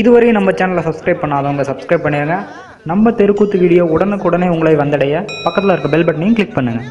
இதுவரையும் நம்ம சேனலை சப்ஸ்கிரைப் பண்ணாதவங்க சப்ஸ்கிரைப் பண்ணிடுங்க. நம்ம தெருக்கூத்து வீடியோ உடனுக்குடனே உங்களை வந்தடைய பக்கத்தில் இருக்க பெல் பட்டனையும் கிளிக் பண்ணுங்கள்.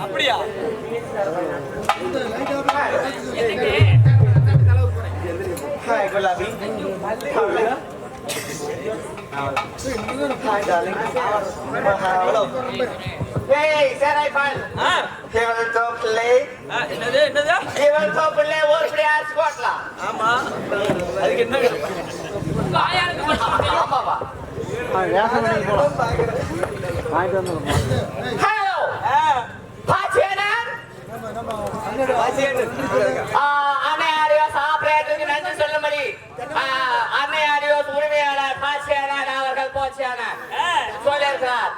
அப்படியா? Hi, Gulabi. How are you? Hi, darling. Hello. Hey, sir, I found. He will to play. என்னது என்னது? He will to play ஒரு பிளேயர் ஸ்குவாட்லாம். ஆமா. அதுக்கு என்ன? ஆமாவா? Hello. பாச்சியனர். அன்னை ஆரியோஸ் ஆபரேட்டருக்கு நன்றி சொல்லும்படி அன்னை ஆரியோஸ் உரிமையாளர் பாச்சியனர் அவர்கள் போச்சியனர் சொல்லியிருக்கிறார்.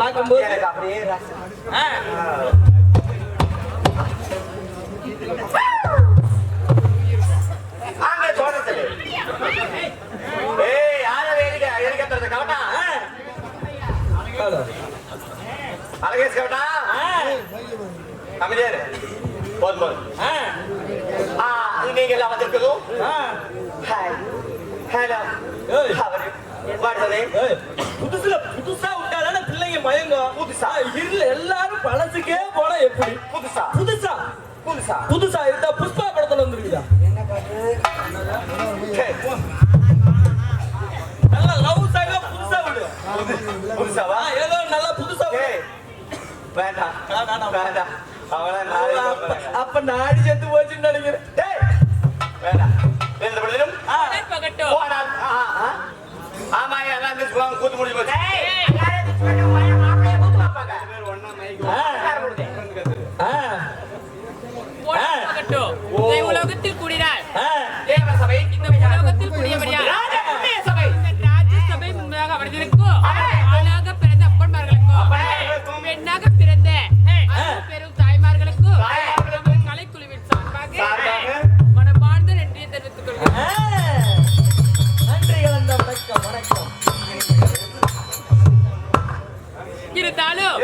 பார்க்கும்போது எனக்கு அப்படியே அங்க தோட்டத்தில் யார வேடிக்கை எரிக்கத்துறது கவட்டா அழகேஷ் கவட்டா அமைதியாரு போதும் போதும் நீங்க எல்லாம் வந்திருக்கதும் ஹாய் ஹலோ புதுசா விட்டாதான பிள்ளைங்க மயங்க. புதுசா இல்ல எல்லாரும் பழசுக்கே போல எப்படி புதுசா புதுசா புதுசா புதுசா இருந்தா புஷ்பா படத்துல வந்துருக்குதா? என்ன பாட்டு? நல்ல லவ் சாங்க புதுசா விடு. புதுசாவா? ஏதோ நல்ல புதுசா வேண்டாம் வேண்டாம் அப்ப நாடி செத்து போச்சுன்னு நினைக்கிறேன். வேண்டாம் ஆமா எல்லாம் கூத்து முடிஞ்சு போச்சு. உலகத்தில் கூடினார் தேவசபை இந்த உலகத்தில் கூடியபடியால் ராஜ்யசபை முன்பதாக அமர்ந்திருக்கும் ஆளாக பிறந்த அப்பன்மார்களுக்கும் பெண்ணாக பிறந்த பெரும் தாய்மார்களுக்கும் கலைக்குழுவின் சார்பாக மனமார்ந்த நன்றியை தெரிவித்துக் கொள்கிறேன். நன்றி கலந்த வணக்கம் வணக்கம். இருந்தாலும்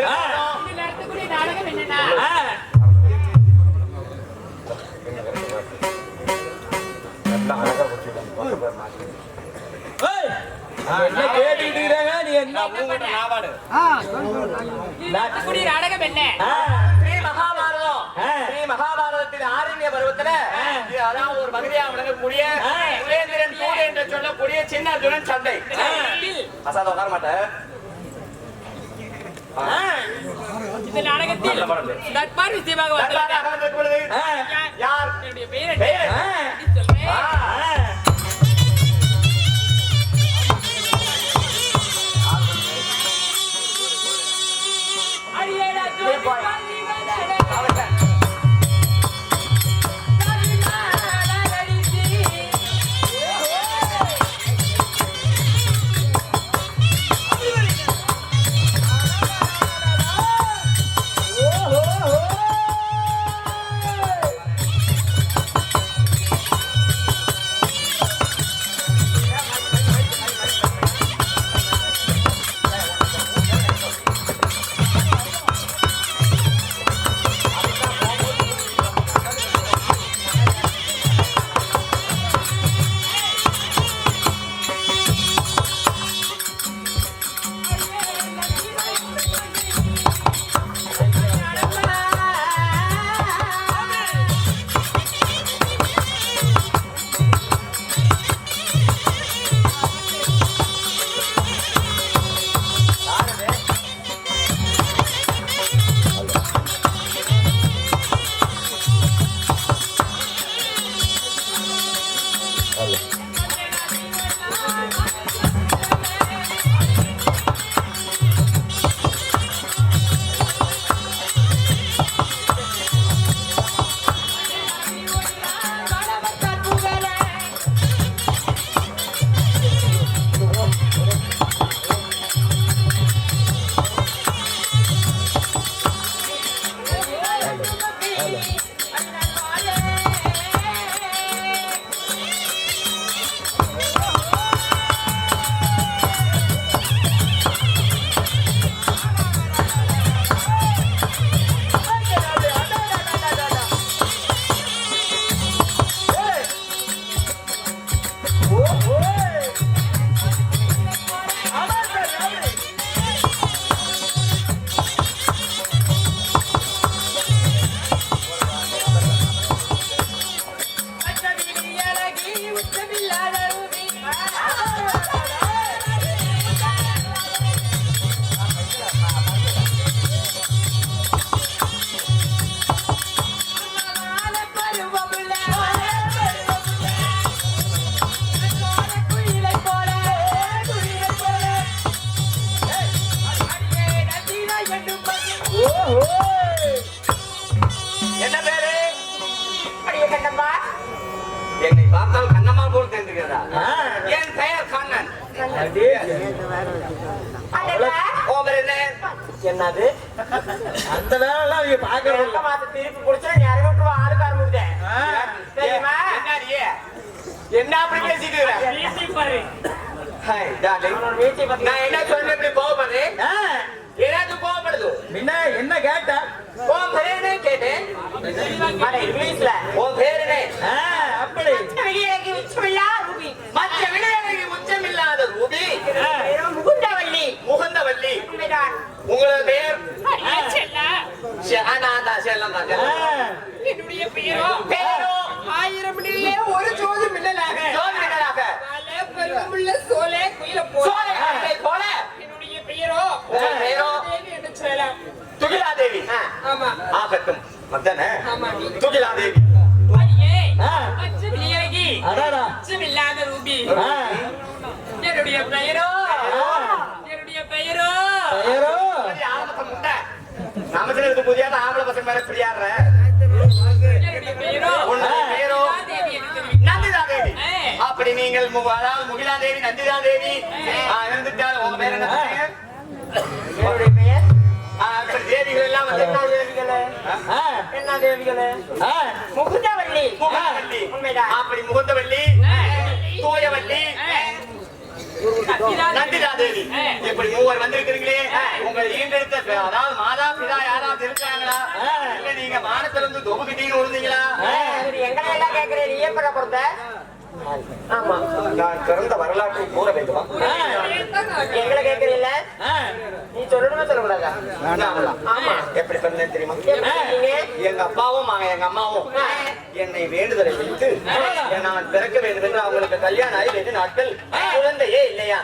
இந்த நடத்தக்கூடிய நாடகம் என்னன்னா என்ன கேட்டுட்டு இருக்காங்க? நீ என்ன நடத்தக்கூடிய நாடகம் என்ன? ஸ்ரீ மகாபாரதம். ஸ்ரீ மகாபாரதத்தின் ஆரண்ய பருவத்துல அதாவது ஒரு பகுதியா விளங்கக்கூடிய சுரேந்திரன் சூடு என்று சொல்லக்கூடிய சின்ன அர்ஜுனன் சண்டை. அசாத உட்கார மாட்டேன். இந்த நாடகத்தில் தர்பார் விஷயமாக யார் என்னுடைய பெயர் சொல்றேன். என்ன பேரு? என்னை பார்த்தால் கண்ணம்மா போல் தெரிஞ்சுக்கிறதா? என் பெயர் கண்ணன். உன் பேர் என்ன? என்னது அந்த வேலை அவங்க பாக்குறது திருப்பி குடிச்சா நீ அறிவு விட்டுருவா ஆளுக்கார முடிஞ்சேன் தெரியுமா? என்ன அப்படி பேசிட்டு நான் என்ன சொன்ன இப்படி கோவப்படுறேன்? ஏதாச்சும் கோவப்படுது முன்ன என்ன கேட்ட உன் பேர் என்ன கேட்டேன்? இங்கிலீஷ்ல உன் பேர் என்ன? அப்படி மற்ற விடையழகி உச்சமில்லாத ரூபி முகுந்தவல்லி. முகுந்தவல்லி உங்களோட பேர்? செல்லம் தான். என்னுடைய பெயரோ பேரோ 1000 மில்லிலே ஒரு ஜோதி மில்லலாக ஜோதி மில்லலாக பல பெருமுள்ள சோலை குயில சோலை குயிலை போல. என்னுடைய பெயரோ உங்கள் பெயரோ? தேவி என்று சொல்லலாம். துகிலாதேவி. ஆமா ஆகட்டும் மத்தன ஆமா துகிலாதேவி. அடியே அச்சமில்லையகி அடாடா அச்சமில்லாத ரூபி என்னுடைய பெயரோ என்னுடைய பெயரோ பெயரோ ஆரம்பத்தை முட்டை நமக்கு இருக்கு புதியாத ஆம்பளை பசங்க மேல பிரியாடுற. என்னுடைய பெயரோ உன்னுடைய பெயரோ? தேவி என்று தெரியும். நந்திதா தேவி. அப்படி நீங்கள் அதாவது முகிலா தேவி நந்திதா தேவி இருந்துட்டாலும் உங்க பேர் என்ன சொன்னீங்க? உங்களுடைய பெயர்? அப்படி தேவிகள் எல்லாம் வந்து என்ன தேவிகளே? என்ன தேவிகளே? முகுந்தவல்லி. முகுந்தவல்லி உண்மைதான். அப்படி முகுந்தவல்லி தூயவல்லி நந்திதா தேவி இப்படி மூவர் வந்திருக்கிறீங்களே உங்களை ஈண்டெடுத்த அதாவது மாதா பிதா யாராவது இருக்காங்களா? இல்ல நீங்க மானத்திலிருந்து தொகுதின்னு விழுந்தீங்களா? எங்களை எல்லாம் கேட்கிறேன். நீ ஏன் பொறுத்த? ஆமா நான் பிறந்த வரலாற்றை கூற வேண்டுமா? எங்களை கேட்கிறீல்ல நீ சொல்லணுமா சொல்லக்கூடாதா? ஆமா எப்படி பிறந்தேன் தெரியுமா? எங்க அப்பாவும் எங்க அம்மாவும் என்னை வேண்டுதலை வைத்து நான் பிறக்க வேண்டும் என்று அவங்களுக்கு கல்யாணம் ஆகி 2 நாட்கள் குழந்தையே இல்லையா?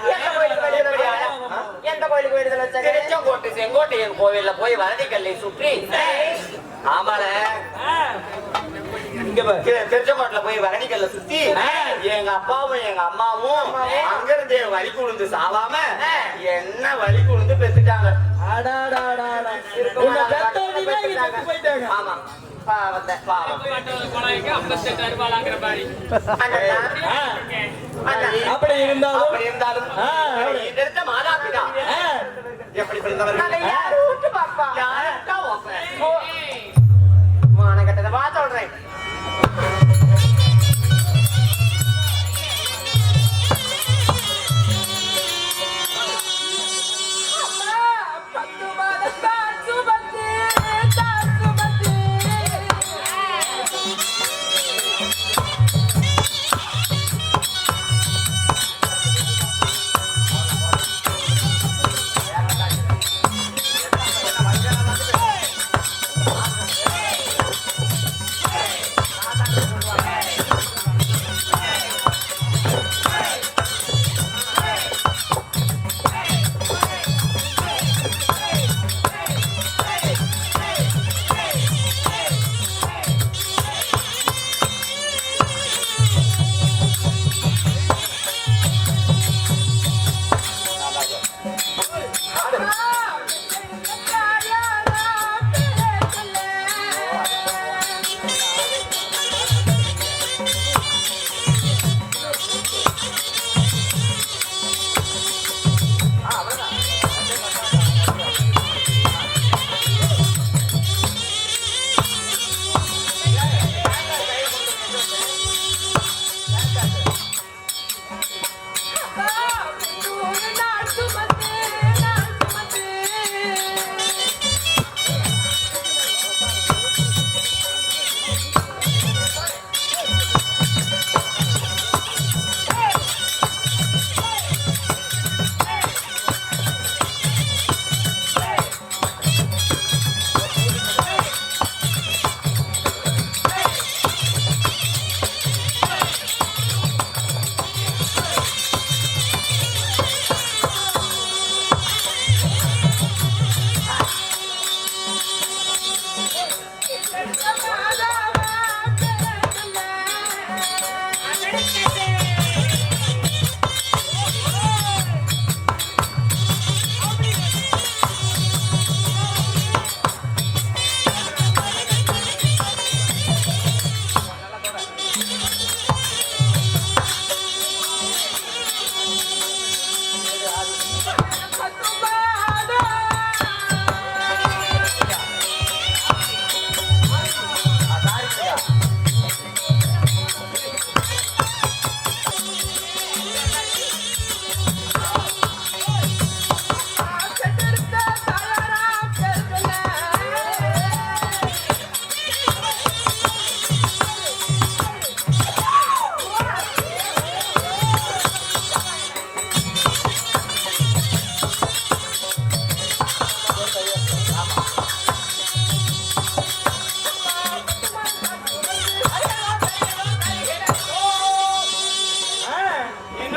எந்த கோயிலுக்கு வேண்டுதல் வச்சா? திருச்செங்கோட்டை செங்கோட்டையன் கோவில்ல போய் வரதிக்கல்லை சுற்றி. ஆமால திருச்செங்கோட்டில் போய் வரணிக்கல்ல சுத்தி எங்க அப்பாவும் எங்க அம்மாவும் அங்கிருந்து வலி குழுந்து சாவாம என்ன வலி குழுந்து பெத்துட்டாங்க. ஆமா அப்படி இருந்தாலும் மாதா பிதா எப்படி கட்டதை வா சொல்றேன்.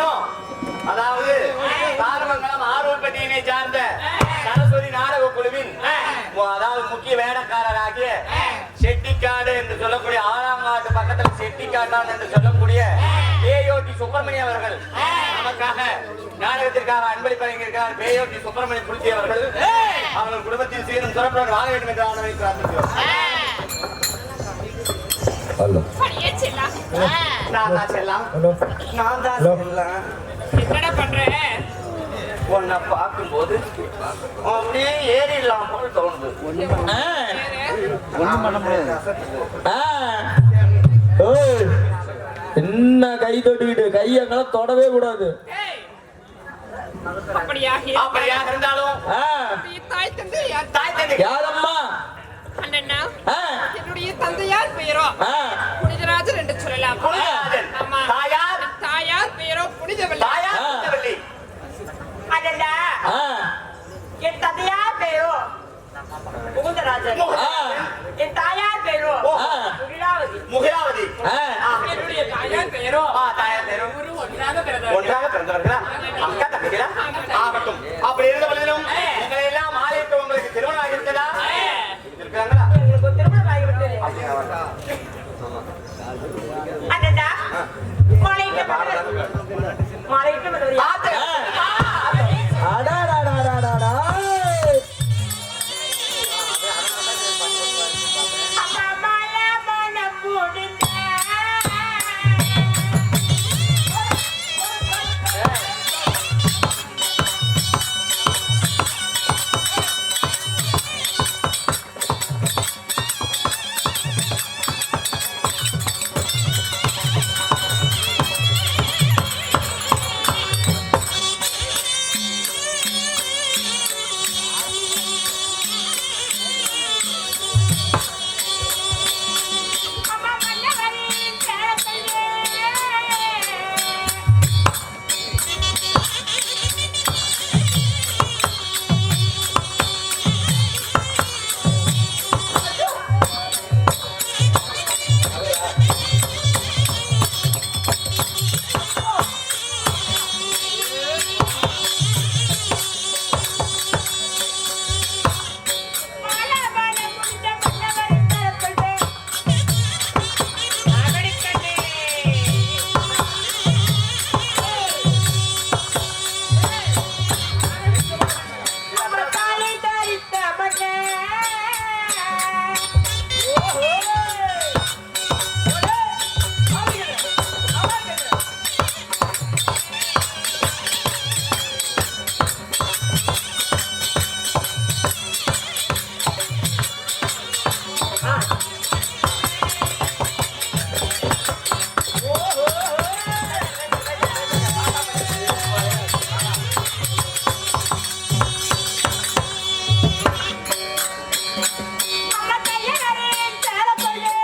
இன்னும் அதாவது தாரமங்கலம் ஆர்வப்பட்டியினை சார்ந்த சரஸ்வதி நாடக குழுவின் அதாவது முக்கிய வேடக்காரராகிய செட்டிக்காடு என்று சொல்லக்கூடிய ஆறாங்காட்டு பக்கத்தில் செட்டிக்காட்டான் என்று சொல்லக்கூடிய பேயோட்டி சுப்பிரமணியம் அவர்கள் நமக்காக நாடகத்திற்காக அன்பளிப்பு வழங்கியிருக்கிறார். பேயோட்டி சுப்பிரமணியம் புலித்தி அவர்கள் அவர்கள் குடும்பத்தில் சீரும் சிறப்புடன் வாழ வேண்டும் என்று ஆண்டவனை பிரார்த்திக்கிறோம். படியே செல்லாம். நான் தான் செல்லாம். நான் தான் செல்லாம். என்னடா பண்ற? உன்னை பார்க்கும்போது அப்படியே ஏறிடலாம் போல தோணுது. என்ன கை தொட்டுக்கிட்டு கையெல்லாம் தொடவே கூடாது. ஏய், அப்படியாக அப்படியாக இருந்தாலும் தாய் தந்தை யார்? தாய் தந்தை யாரம்மா? அண்ணன்னா ஆ, என்னுடைய தந்தையார் பெயரோ ஆ, புனிதராஜர் என்று சொல்லலாம். புனிதராஜன். ஆமா. தாயார் தாயார் பெயரோ புனிதவள்ளி. தாயார் ஆ. புனிதவள்ளி. அதெல்லா ஆ, என் தந்தையார் பேரோ முகுந்தராஜன், ஆ, என் தாயார் பேரோ ஓ, முகிலாவதி. முகிலாவதி. ஆ. என்னுடைய தாயார் பெயரோ தாயார் பேரும் ஒரு ஒன்றாக பிறந்தவர்கள். ஒன்றாக பிறந்தவர்களா? அக்கா தம்பிகளா? ஆகட்டும். அப்படி இருந்த பொழுதிலும் உங்களை எல்லாம் ஆலயத்து உங்களுக்கு திருமணம் ஆகிவிட்டதா? இருக்கிறாங்களா? எங்களுக்கு ஒரு திருமணம் ஆகிவிட்டது. அதெல்லா மாலையிட்டு வருவதா? அடாடாடாடாடாடா. அம்மா மாலை மனம் முடிந்த அம்மா மன்னவரின் சேரத்தையே மாலை மனம் முடிந்த மன்னவரின் சேரத்தையே அமெரிக்கனே அம்மா காலை தரித்த மன்னே அம்மா கையரின் சேரத்தையே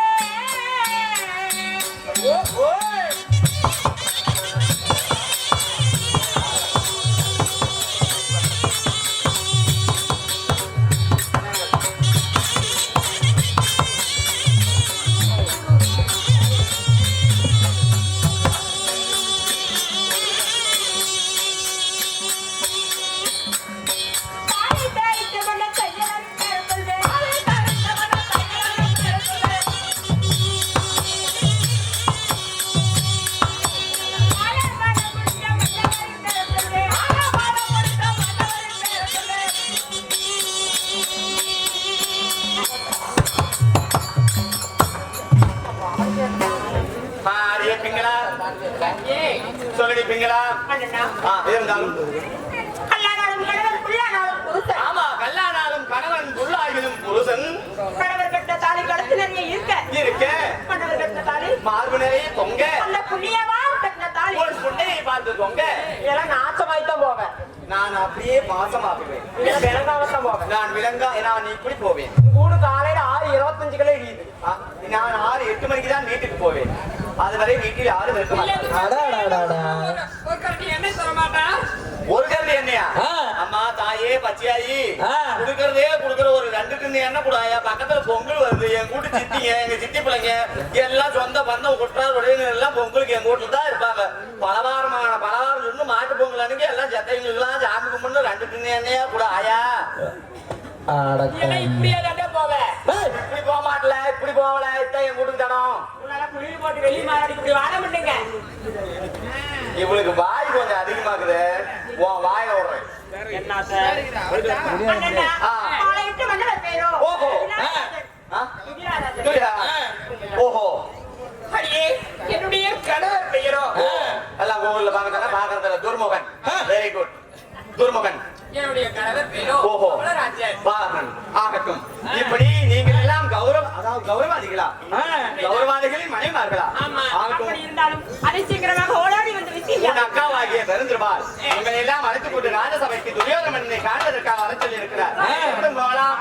காலை தரித்த மன்ன கையரின் சேரத்தையே காலை தரித்த மன்ன கையரின் சேரத்தையே மாலை மனம் முடிந்த மன்னவரின் சேரத்தையே மாலை மனம் முடிந்த மன்னவரின் சேரத்தையே மாறிய பிங்களா ஏய், சொல்லடி பிங்களா. அண்ணா இருந்தாலும் கல்யாணம் கணவன் புல்லானாலும் புருஷன் ஆமா, கல்லானாலும் கணவன் புல்லாகிலும் புருஷன் கணவர் கட்ட தாலி கழுத்து நிறைய இருக்க இருக்க கணவர் கட்ட தாலி மார்பு நிறைய தொங்க அந்த புண்ணியமா கட்டின தாலி ஒரு புண்டையை பார்த்து தொங்க. இதெல்லாம் நாச்சமாய்த்தான் போவேன் நான் அப்படியே பாசமாக்குவேன். இல்ல விலங்காவத்தான் போவேன் நான் விலங்கா நான் இப்படி போவேன். கூடு காலையில 6:25 இடியுது நான் 6-8 மணிக்கு தான் வீட்டுக்கு போவேன். அதுவரை வீட்டில் யாரும் இருக்க மாட்டாங்க. அடாடாடாடா. ஒரு கரண்டி எண்ணெய் தர மாட்டா? ஒரு கரண்டி எண்ணெயா? ஆ. அம்மா தாயே பச்சையாயி ஆ. குடுக்கறதே குடுக்கற ஒரு 2 டின்னு எண்ணெய் கூடாயா? பக்கத்துல பொங்கல் வருது. என் கூட்டு சித்திங்க, எங்க சித்தி பிள்ளைங்க எல்லாம் சொந்த பந்தம் குற்றார் உடையினர் எல்லாம் பொங்கலுக்கு எங்க வீட்டுல தான் இருப்பாங்க. பலவாரமான மணிக்கு எல்லாம் செத்தைங்களுக்குலாம் சாமி கும்பிட்டு 2 டின்னு எண்ணெயா கூட ஆயா. என்ன இப்படியே தான் போவேன் இப்படி போக மாட்டல, இப்படி போகல, இதான் என் வீட்டுக்கு தடம். உன்னால குளிர் போட்டு வெளியே மாறி இப்படி வாட மாட்டேங்க இவளுக்கு வாய் கொஞ்சம் அதிகமாக்குது. உன் வாயை விடுறேன். என்ன சார் அண்ணா ஆ. அவளை விட்டு மண்டல பேரோ ஓஹோ. ஆ? இல்லையா? ஓஹோ. அடியே என்னுடைய கணவர் பெயரோ எல்லாம் கூகுள்ல பாக்குறாங்க, பாக்குறதுல துர்முகன். Very good. துர்முகன். என்னுடைய கணவர் பெயரோ ஓஹோ. ராஜ்யன் பாகன் ஆகட்டும். இப்படி நீங்கள் எல்லாம் கௌரவாதிகளா? கௌரவாதிகளின் மனைமார்களா? ஆமா. ஆகட்டும். அப்படி இருந்தாலும் அதை சீக்கிரமாக ஓடாடி வந்து உன் விட்டீங்க அக்காவாகிய பெருந்திருபால் உங்களை எல்லாம் அழைத்துக் கொண்டு ராஜசபைக்கு துரியோதனனை காண்பதற்காக வர சொல்லி இருக்கிறார். போகலாம்.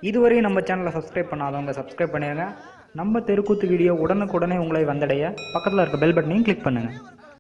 இதுவரை நம்ம சேனலை சப்ஸ்கிரைப் பண்ணாதவங்க சப்ஸ்கிரைப் பண்ணிடுங்க. நம்ம தெருக்கூத்து வீடியோ உடனுக்குடனே உங்களை வந்தடைய பக்கத்தில் இருக்க பெல் பட்டனையும் கிளிக் பண்ணுங்கள்.